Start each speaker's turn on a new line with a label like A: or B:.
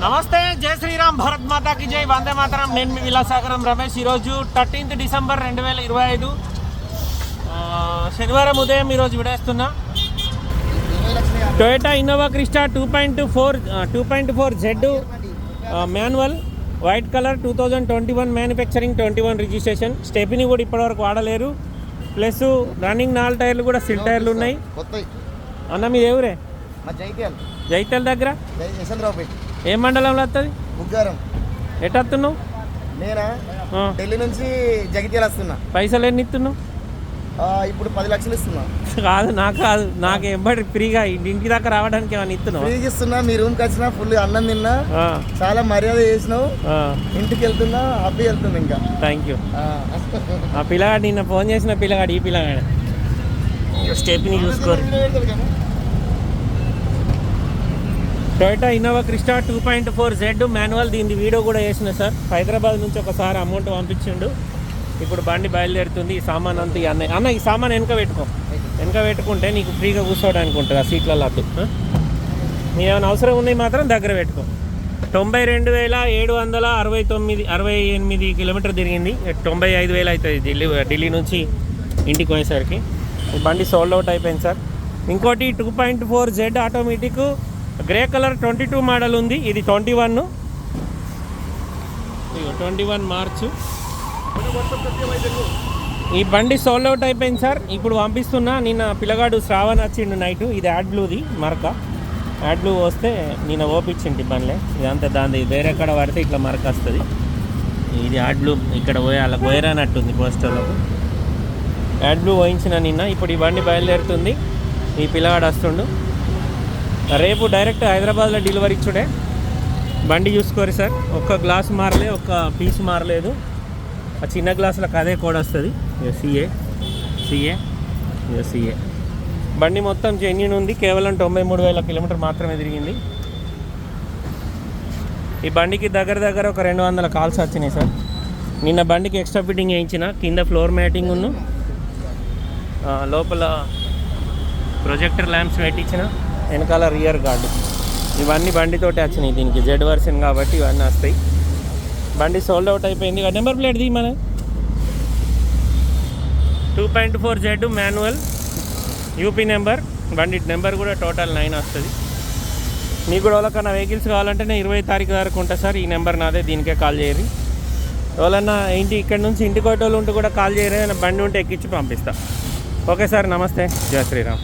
A: నమస్తే, జై శ్రీరామ్, భారత్ మాతాకి జై, వందే మాతరం. నేను మీ విలాసాగరం రమేష్. ఈరోజు 13th డిసెంబర్ 2025 శనివారం ఉదయం ఈరోజు విడేస్తున్నా. Toyota Innova Crysta 2.4 Z manual, white colour, 2021 manufacturing, 21 registration. Stepney కూడా ఇప్పటివరకు వాడలేరు. ప్లస్ రన్నింగ్ 4 టైర్లు కూడా సిల్ టైర్లు ఉన్నాయి. అన్న మీది ఎవరే? జైతల్ దగ్గర ఏ మండలంలో వస్తుంది?
B: బుగ్గారం.
A: ఎటు వస్తున్నావు?
B: నేనా ఢిల్లీ నుంచి జగిత్యాల వస్తున్నా.
A: పైసలు ఎన్ని ఇస్తున్నావు?
B: ఇప్పుడు 10 లక్షలు ఇస్తున్నా.
A: కాదు నాకు ఎంబడి ఫ్రీగా ఇంటి దాకా రావడానికి ఏమైనా ఇస్తున్నావు?
B: ఫ్రీగా ఇస్తున్నా. మీ రూమ్కి వచ్చినా ఫుల్ అన్నం తిన్నా, చాలా మర్యాద చేసినావు. ఇంటికి వెళ్తున్నా, హ్యాపీ వెళ్తున్నా. ఇంకా
A: థ్యాంక్ యూ. ఆ పిల్లగాడు నిన్న ఫోన్ చేసిన పిల్లగాడు ఈ పిల్లగాడు స్టెప్ని చూసుకోరు. Toyota Innova Crysta 2.4 Z manual. దీని వీడియో కూడా వేసిన సార్. హైదరాబాద్ నుంచి ఒకసారి అమౌంట్ పంపించిండు. ఇప్పుడు బండి బయలుదేరుతుంది. ఈ సామాన్ అంతా అన్న ఈ సామాన్ వెనక పెట్టుకుంటే నీకు ఫ్రీగా కూర్చోవడానికి ఉంటుంది. ఆ సీట్లలో అద్దు. నీ ఏమైనా అవసరం ఉన్నాయి మాత్రం దగ్గర పెట్టుకో. 92,768 కిలోమీటర్ తిరిగింది. 95,000 అవుతుంది ఢిల్లీ నుంచి ఇంటికి పోయేసరికి. ఈ బండి సోల్డ్ అవుట్ అయిపోయింది సార్. ఇంకోటి 2.4 Z automatic grey colour 22 model ఉంది. ఇది 21 మార్చు. ఈ బండి సోల్డ్ అవుట్ అయిపోయింది సార్. ఇప్పుడు పంపిస్తున్నా. నిన్న పిల్లగాడు శ్రావణ్ వచ్చిండు నైట్. ఇది యాడ్ బ్లూది మరక. యాడ్ బ్లూ వస్తే నిన్న ఓపించింది బండ్లే. ఇదంతా దాని వేరే ఎక్కడ పడితే ఇట్లా మరక వస్తుంది. ఇది యాడ్ బ్లూ ఇక్కడ అలా పోయరానట్టుంది పోస్టర్లకు. యాడ్ బ్లూ పోయించిన నిన్న. ఇప్పుడు ఈ బండి బయలుదేరుతుంది. ఈ పిల్లగాడు వస్తుండు. రేపు డైరెక్ట్ హైదరాబాద్లో డెలివరీ ఇచ్చుడే. బండి చూసుకోరు సార్. ఒక్క గ్లాస్ మారలే, ఒక్క పీస్ మారలేదు. ఆ చిన్న గ్లాసులకు అదే కోడ్ వస్తుంది. సిఏ బండి మొత్తం జెన్యూన్ ఉంది. కేవలం 93,000 కిలోమీటర్ మాత్రమే తిరిగింది. ఈ బండికి దగ్గర ఒక 200 కాల్స్ వచ్చినాయి సార్. నిన్న బండికి ఎక్స్ట్రా ఫిట్టింగ్ వేయించిన. కింద ఫ్లోర్ మ్యాటింగ్ ఉన్న లోపల ప్రొజెక్టర్ ల్యాంప్స్ పెట్టించిన. వెనకాల రియర్ గార్డు. ఇవన్నీ బండితోటి వచ్చినాయి. దీనికి జెడ్ వర్షన్ కాబట్టి ఇవన్నీ వస్తాయి. బండి సోల్డ్ అవుట్ అయిపోయింది. నెంబర్ ప్లేట్ ది మన 2.4 జెడ్ మాన్యువల్ యూపీ నెంబర్. బండి నెంబర్ కూడా టోటల్ 9 వస్తుంది. మీకు కూడా ఎవరికన్నా వెహికల్స్ కావాలంటే నేను 20 తారీఖు వరకు ఉంటా సార్. ఈ నెంబర్ నాదే. దీనికే కాల్ చేయరు. ఎవరన్నా ఇక్కడ నుంచి ఇంటికి ఒకటోళ్ళు ఉంటూ కూడా కాల్ చేయరు. బండి ఉంటే ఎక్కించి పంపిస్తా. ఓకే సార్, నమస్తే, జై శ్రీరామ్.